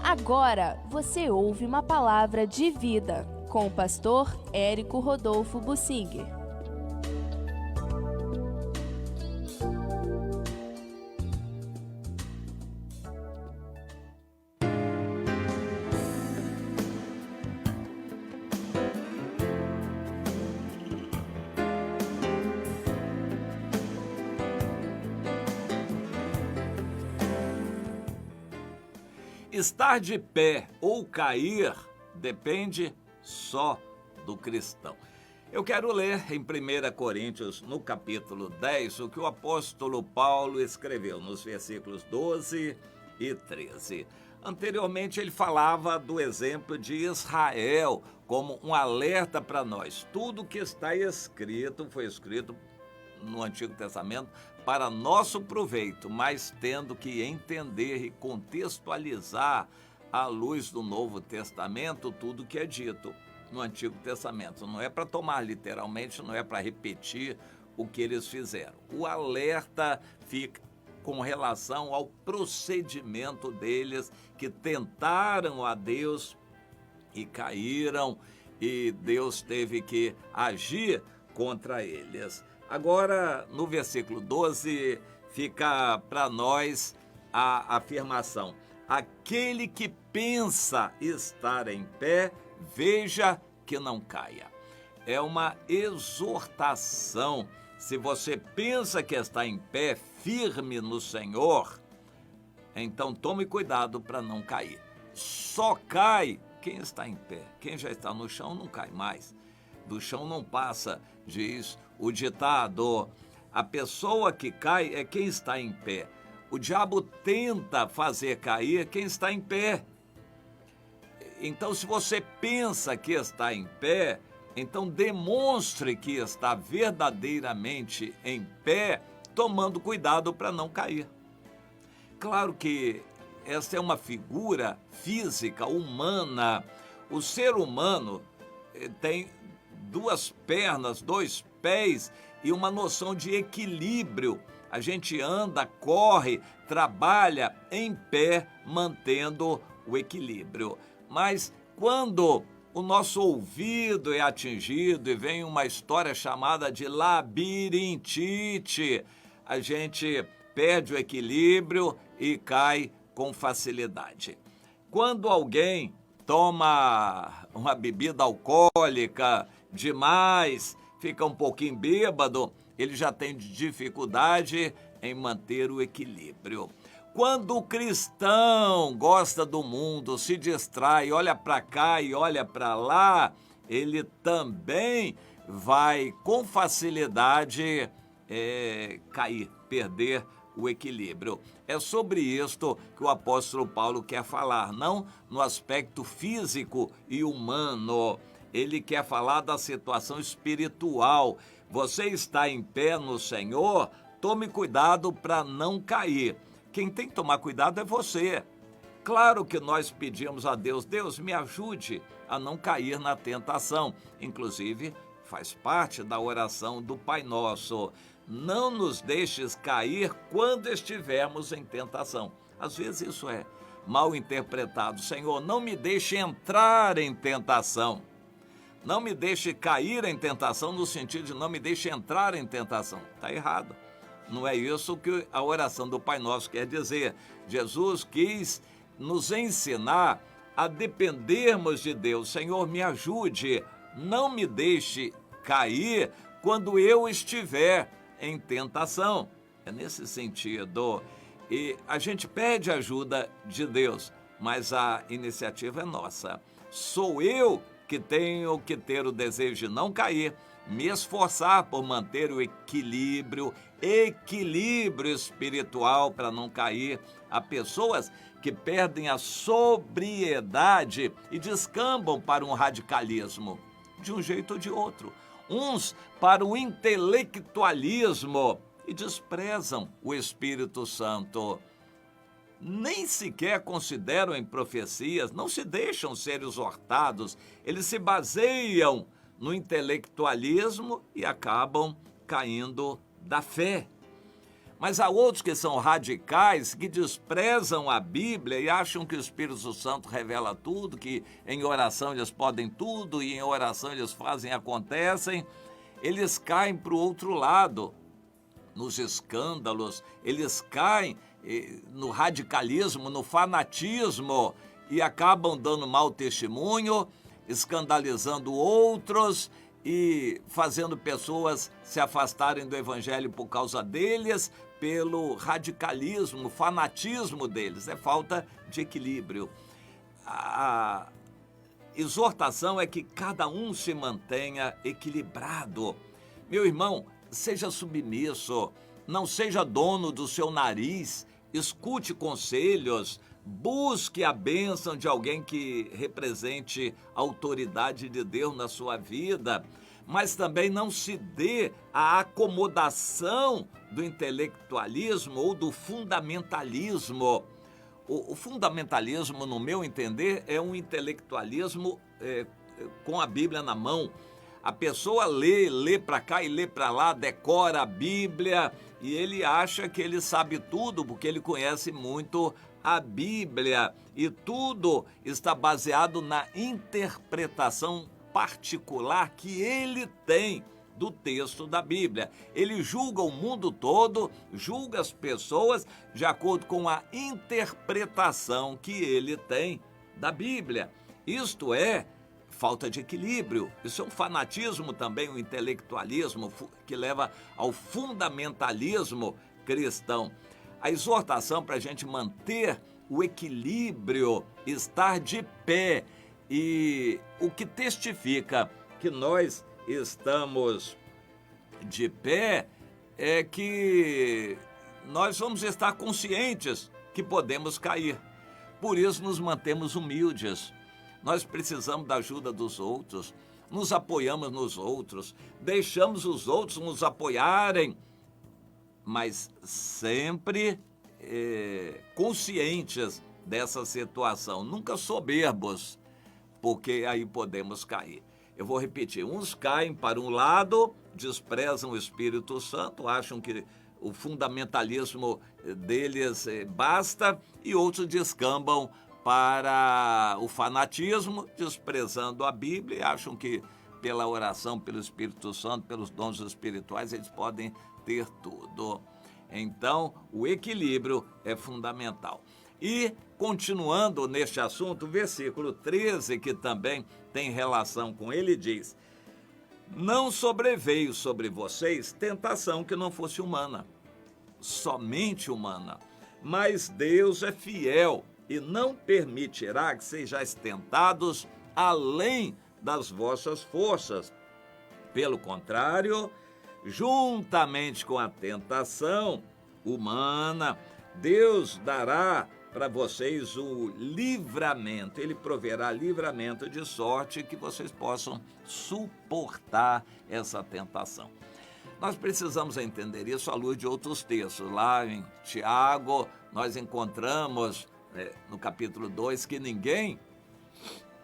Agora você ouve uma palavra de vida com o pastor Érico Rodolfo Bussinger. Estar de pé ou cair depende só do cristão. Eu quero ler em 1 Coríntios, no capítulo 10, o que o apóstolo Paulo escreveu nos versículos 12 e 13. Anteriormente ele falava do exemplo de Israel como um alerta para nós. Tudo que está escrito foi escrito no Antigo Testamento para nosso proveito, mas tendo que entender e contextualizar à luz do Novo Testamento tudo que é dito no Antigo Testamento. Não é para tomar literalmente, não é para repetir o que eles fizeram. O alerta fica com relação ao procedimento deles que tentaram a Deus e caíram, e Deus teve que agir contra eles. Agora, no versículo 12, fica para nós a afirmação: aquele que pensa estar em pé, veja que não caia. É uma exortação. Se você pensa que está em pé, firme no Senhor, então tome cuidado para não cair. Só cai quem está em pé. Quem já está no chão não cai mais. Do chão não passa, diz o ditado. A pessoa que cai é quem está em pé. O diabo tenta fazer cair quem está em pé. Então, se você pensa que está em pé, então demonstre que está verdadeiramente em pé, tomando cuidado para não cair. Claro que essa é uma figura física, humana. O ser humano tem duas pernas, dois pés e uma noção de equilíbrio. A gente anda, corre, trabalha em pé, mantendo o equilíbrio. Mas quando o nosso ouvido é atingido e vem uma história chamada de labirintite, a gente perde o equilíbrio e cai com facilidade. Quando alguém toma uma bebida alcoólica demais, fica um pouquinho bêbado, ele já tem dificuldade em manter o equilíbrio. Quando o cristão gosta do mundo, se distrai, olha para cá e olha para lá, ele também vai com facilidade cair, perder o equilíbrio. É sobre isto que o apóstolo Paulo quer falar, não no aspecto físico e humano. Ele quer falar da situação espiritual. Você está em pé no Senhor, tome cuidado para não cair. Quem tem que tomar cuidado é você. Claro que nós pedimos a Deus, Deus me ajude a não cair na tentação. Inclusive, faz parte da oração do Pai Nosso. Não nos deixes cair quando estivermos em tentação. Às vezes isso é mal interpretado. Senhor, não me deixe entrar em tentação. Não me deixe cair em tentação no sentido de não me deixe entrar em tentação. Está errado. Não é isso que a oração do Pai Nosso quer dizer. Jesus quis nos ensinar a dependermos de Deus. Senhor, me ajude, não me deixe cair quando eu estiver em tentação. É nesse sentido. E a gente pede ajuda de Deus, mas a iniciativa é nossa. Sou eu que tenho que ter o desejo de não cair, me esforçar por manter o equilíbrio espiritual para não cair. Há pessoas que perdem a sobriedade e descambam para um radicalismo, de um jeito ou de outro. Uns para o intelectualismo e desprezam o Espírito Santo. Nem sequer consideram em profecias, não se deixam ser exortados, eles se baseiam no intelectualismo e acabam caindo da fé. Mas há outros que são radicais, que desprezam a Bíblia e acham que o Espírito Santo revela tudo, que em oração eles podem tudo e em oração eles fazem e acontecem. Eles caem para o outro lado, nos escândalos, eles caem no radicalismo, no fanatismo e acabam dando mau testemunho, escandalizando outros e fazendo pessoas se afastarem do evangelho por causa deles, pelo radicalismo, fanatismo deles. É falta de equilíbrio. A exortação é que cada um se mantenha equilibrado. Meu irmão, seja submisso, não seja dono do seu nariz, escute conselhos, busque a bênção de alguém que represente a autoridade de Deus na sua vida, mas também não se dê à acomodação do intelectualismo ou do fundamentalismo. O fundamentalismo, no meu entender, é um intelectualismo com a Bíblia na mão. A pessoa lê para cá e lê para lá, decora a Bíblia e ele acha que ele sabe tudo porque ele conhece muito a Bíblia. E tudo está baseado na interpretação particular que ele tem do texto da Bíblia. Ele julga o mundo todo, julga as pessoas de acordo com a interpretação que ele tem da Bíblia. Isto é falta de equilíbrio. Isso é um fanatismo também, um intelectualismo que leva ao fundamentalismo cristão. A exortação para a gente manter o equilíbrio, estar de pé, e o que testifica que nós estamos de pé é que nós vamos estar conscientes que podemos cair. Por isso nos mantemos humildes. Nós precisamos da ajuda dos outros, nos apoiamos nos outros, deixamos os outros nos apoiarem, mas sempre conscientes dessa situação, nunca soberbos, porque aí podemos cair. Eu vou repetir, uns caem para um lado, desprezam o Espírito Santo, acham que o fundamentalismo deles basta, e outros descambam para o fanatismo, desprezando a Bíblia, e acham que pela oração, pelo Espírito Santo, pelos dons espirituais, eles podem ter tudo. Então, o equilíbrio é fundamental. E, continuando neste assunto, o versículo 13, que também tem relação com ele, diz: não sobreveio sobre vocês tentação que não fosse humana, somente humana, mas Deus é fiel e não permitirá que sejais tentados além das vossas forças. Pelo contrário, juntamente com a tentação humana, Deus dará para vocês o livramento. Ele proverá livramento de sorte que vocês possam suportar essa tentação. Nós precisamos entender isso à luz de outros textos. Lá em Tiago, nós encontramos no capítulo 2 que ninguém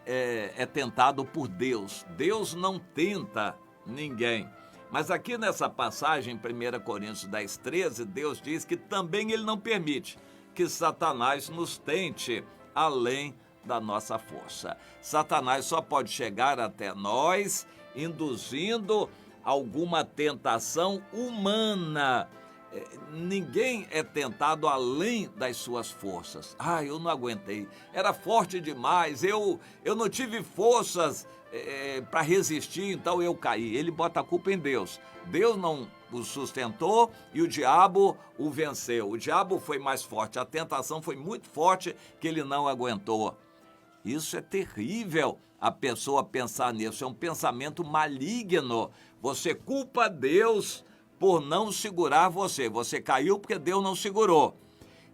é tentado por Deus. Deus não tenta ninguém. Mas aqui nessa passagem, em 1 Coríntios 10, 13, Deus diz que também ele não permite que Satanás nos tente além da nossa força. Satanás só pode chegar até nós induzindo alguma tentação humana. Ninguém é tentado além das suas forças. Eu não aguentei, era forte demais, eu não tive forças para resistir, então eu caí. Ele bota a culpa em Deus. Deus não o sustentou e o diabo o venceu. O diabo foi mais forte, a tentação foi muito forte que ele não aguentou. Isso é terrível, a pessoa pensar nisso, é um pensamento maligno. Você culpa Deus por não segurar você. Você caiu porque Deus não segurou.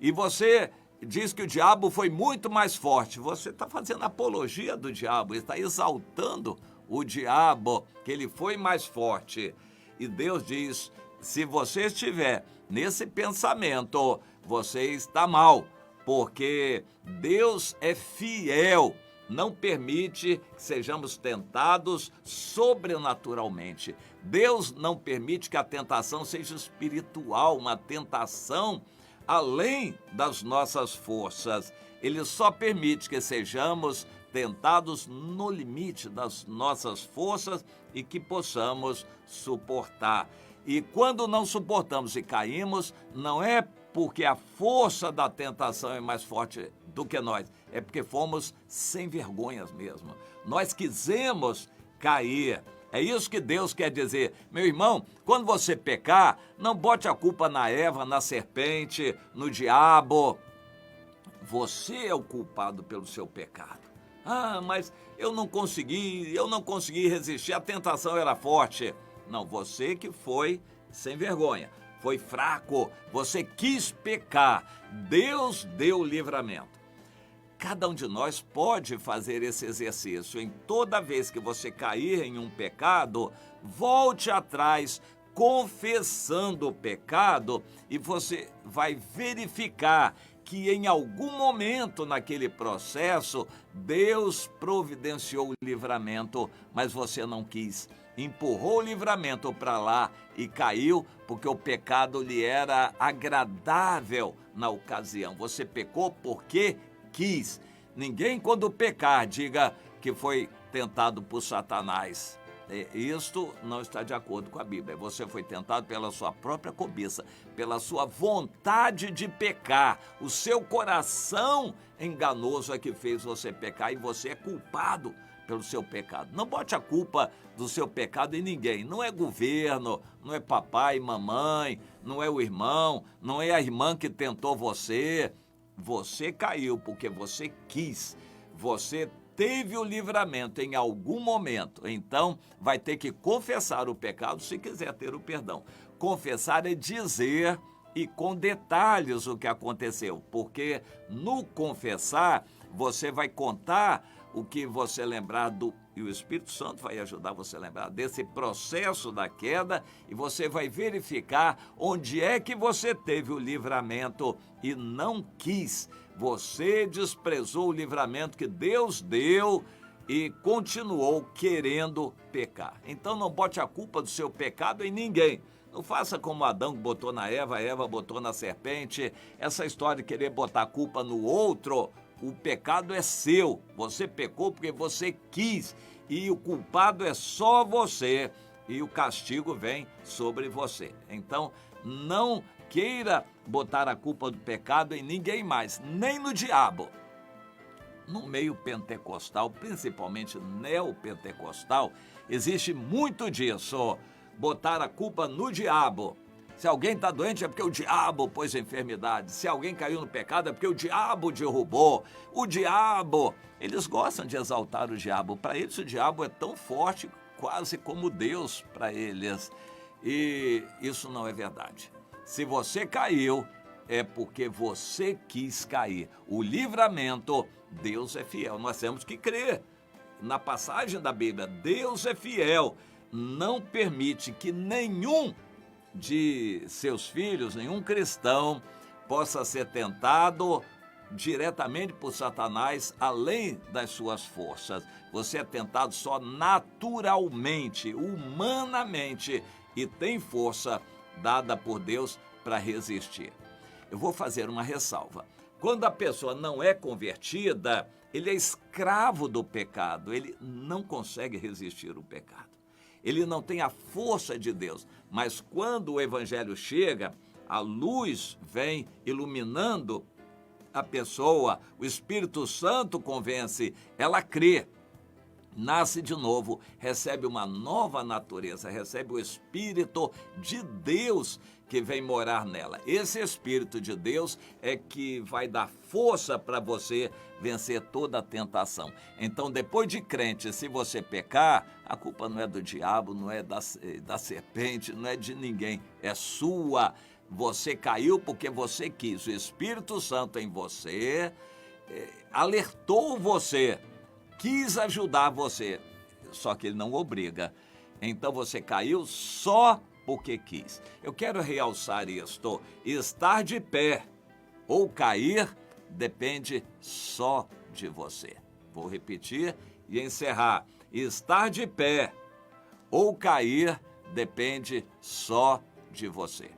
E você diz que o diabo foi muito mais forte. Você está fazendo apologia do diabo, está exaltando o diabo, que ele foi mais forte. E Deus diz, se você estiver nesse pensamento, você está mal, porque Deus é fiel não permite que sejamos tentados sobrenaturalmente. Deus não permite que a tentação seja espiritual, uma tentação além das nossas forças. Ele só permite que sejamos tentados no limite das nossas forças e que possamos suportar. E quando não suportamos e caímos, não é porque a força da tentação é mais forte do que nós, é porque fomos sem vergonhas mesmo. Nós quisemos cair. É isso que Deus quer dizer. Meu irmão, quando você pecar, não bote a culpa na Eva, na serpente, no diabo. Você é o culpado pelo seu pecado. Ah, mas eu não consegui resistir, a tentação era forte. Não, você que foi sem vergonha, foi fraco, você quis pecar, Deus deu o livramento. Cada um de nós pode fazer esse exercício. Em toda vez que você cair em um pecado, volte atrás, confessando o pecado, e você vai verificar que em algum momento naquele processo, Deus providenciou o livramento, mas você não quis. Empurrou o livramento para lá e caiu porque o pecado lhe era agradável na ocasião. Você pecou porque quis. Ninguém, quando pecar, diga que foi tentado por Satanás. Isto não está de acordo com a Bíblia. Você foi tentado pela sua própria cobiça, pela sua vontade de pecar. O seu coração enganoso é que fez você pecar e você é culpado pelo seu pecado. Não bote a culpa do seu pecado em ninguém. Não é governo, não é papai e mamãe, não é o irmão, não é a irmã que tentou você. Você caiu porque você quis. Você teve o livramento em algum momento. Então, vai ter que confessar o pecado se quiser ter o perdão. Confessar é dizer e com detalhes o que aconteceu, porque no confessar você vai contar o que você lembrar e o Espírito Santo vai ajudar você a lembrar desse processo da queda, e você vai verificar onde é que você teve o livramento e não quis. Você desprezou o livramento que Deus deu e continuou querendo pecar. Então não bote a culpa do seu pecado em ninguém. Não faça como Adão que botou na Eva, a Eva botou na serpente. Essa história de querer botar a culpa no outro, o pecado é seu. Você pecou porque você quis e o culpado é só você e o castigo vem sobre você. Então não queira botar a culpa do pecado em ninguém mais, nem no diabo. No meio pentecostal, principalmente neopentecostal, existe muito disso, botar a culpa no diabo. Se alguém está doente é porque o diabo pôs enfermidade. Se alguém caiu no pecado é porque o diabo derrubou. O diabo, eles gostam de exaltar o diabo. Para eles o diabo é tão forte quase como Deus para eles. E isso não é verdade. Se você caiu, é porque você quis cair. O livramento, Deus é fiel. Nós temos que crer. Na passagem da Bíblia, Deus é fiel. Não permite que nenhum de seus filhos, nenhum cristão, possa ser tentado diretamente por Satanás, além das suas forças. Você é tentado só naturalmente, humanamente, e tem força dada por Deus para resistir. Eu vou fazer uma ressalva. Quando a pessoa não é convertida, ele é escravo do pecado, ele não consegue resistir ao pecado. Ele não tem a força de Deus, mas quando o evangelho chega, a luz vem iluminando a pessoa, o Espírito Santo convence, ela crê, nasce de novo, recebe uma nova natureza, recebe o Espírito de Deus que vem morar nela. Esse Espírito de Deus é que vai dar força para você vencer toda a tentação. Então, depois de crente, se você pecar, a culpa não é do diabo, não é da serpente, não é de ninguém, é sua. Você caiu porque você quis. O Espírito Santo em você alertou você, quis ajudar você, só que ele não obriga. Então você caiu só porque quis. Eu quero realçar isto: estar de pé ou cair depende só de você. Vou repetir e encerrar. Estar de pé ou cair depende só de você.